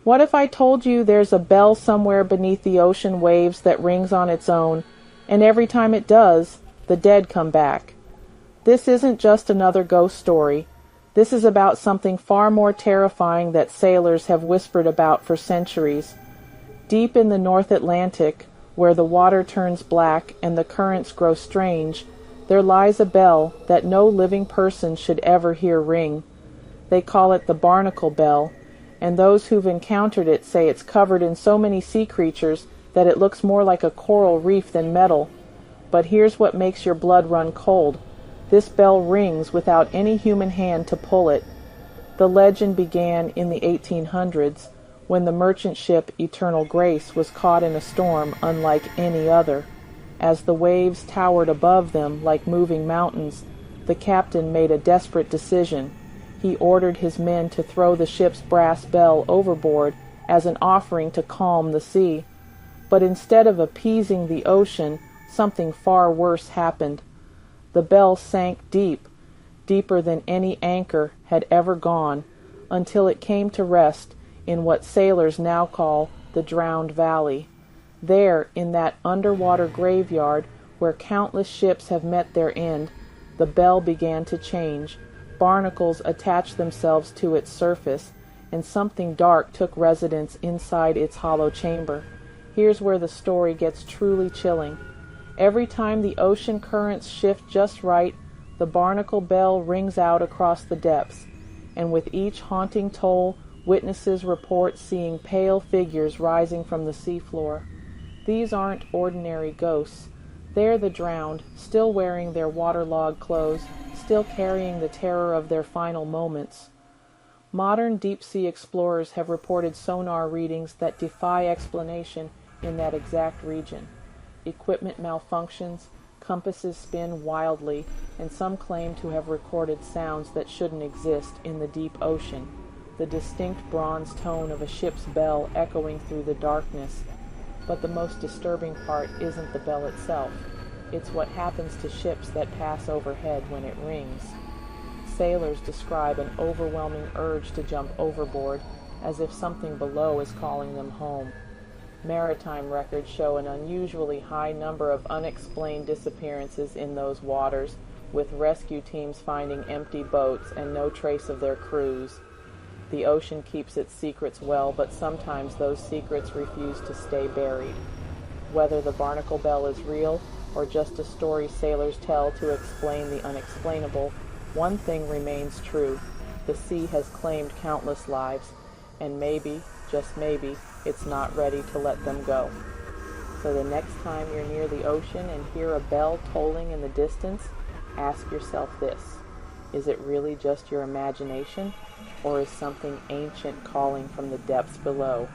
What if I told you there's a bell somewhere beneath the ocean waves that rings on its own, and every time it does, the dead come back? This isn't just another ghost story. This is about something far more terrifying that sailors have whispered about for centuries. Deep in the North Atlantic, where the water turns black and the currents grow strange, there lies a bell that no living person should ever hear ring. They call it the Barnacle Bell, and those who've encountered it say it's covered in so many sea creatures that it looks more like a coral reef than metal. But here's what makes your blood run cold. This bell rings without any human hand to pull it. The legend began in the 1800s, when the merchant ship Eternal Grace was caught in a storm unlike any other. As the waves towered above them like moving mountains, the captain made a desperate decision. He ordered his men to throw the ship's brass bell overboard as an offering to calm the sea. But instead of appeasing the ocean, something far worse happened. The bell sank deep, deeper than any anchor had ever gone, until it came to rest in what sailors now call the Drowned Valley. There, in that underwater graveyard where countless ships have met their end, the bell began to change. Barnacles attached themselves to its surface, and something dark took residence inside its hollow chamber. Here's where the story gets truly chilling. Every time the ocean currents shift just right, the Barnacle Bell rings out across the depths, and with each haunting toll, witnesses report seeing pale figures rising from the seafloor. These aren't ordinary ghosts. They're the drowned, still wearing their waterlogged clothes, still carrying the terror of their final moments. Modern deep-sea explorers have reported sonar readings that defy explanation in that exact region. Equipment malfunctions, compasses spin wildly, and some claim to have recorded sounds that shouldn't exist in the deep ocean. The distinct bronze tone of a ship's bell echoing through the darkness. But the most disturbing part isn't the bell itself. It's what happens to ships that pass overhead when it rings. Sailors describe an overwhelming urge to jump overboard, as if something below is calling them home. Maritime records show an unusually high number of unexplained disappearances in those waters, with rescue teams finding empty boats and no trace of their crews. The ocean keeps its secrets well, but sometimes those secrets refuse to stay buried. Whether the Barnacle Bell is real, or just a story sailors tell to explain the unexplainable, one thing remains true. The sea has claimed countless lives, and maybe, just maybe, it's not ready to let them go. So the next time you're near the ocean and hear a bell tolling in the distance, ask yourself this: is it really just your imagination, or is something ancient calling from the depths below?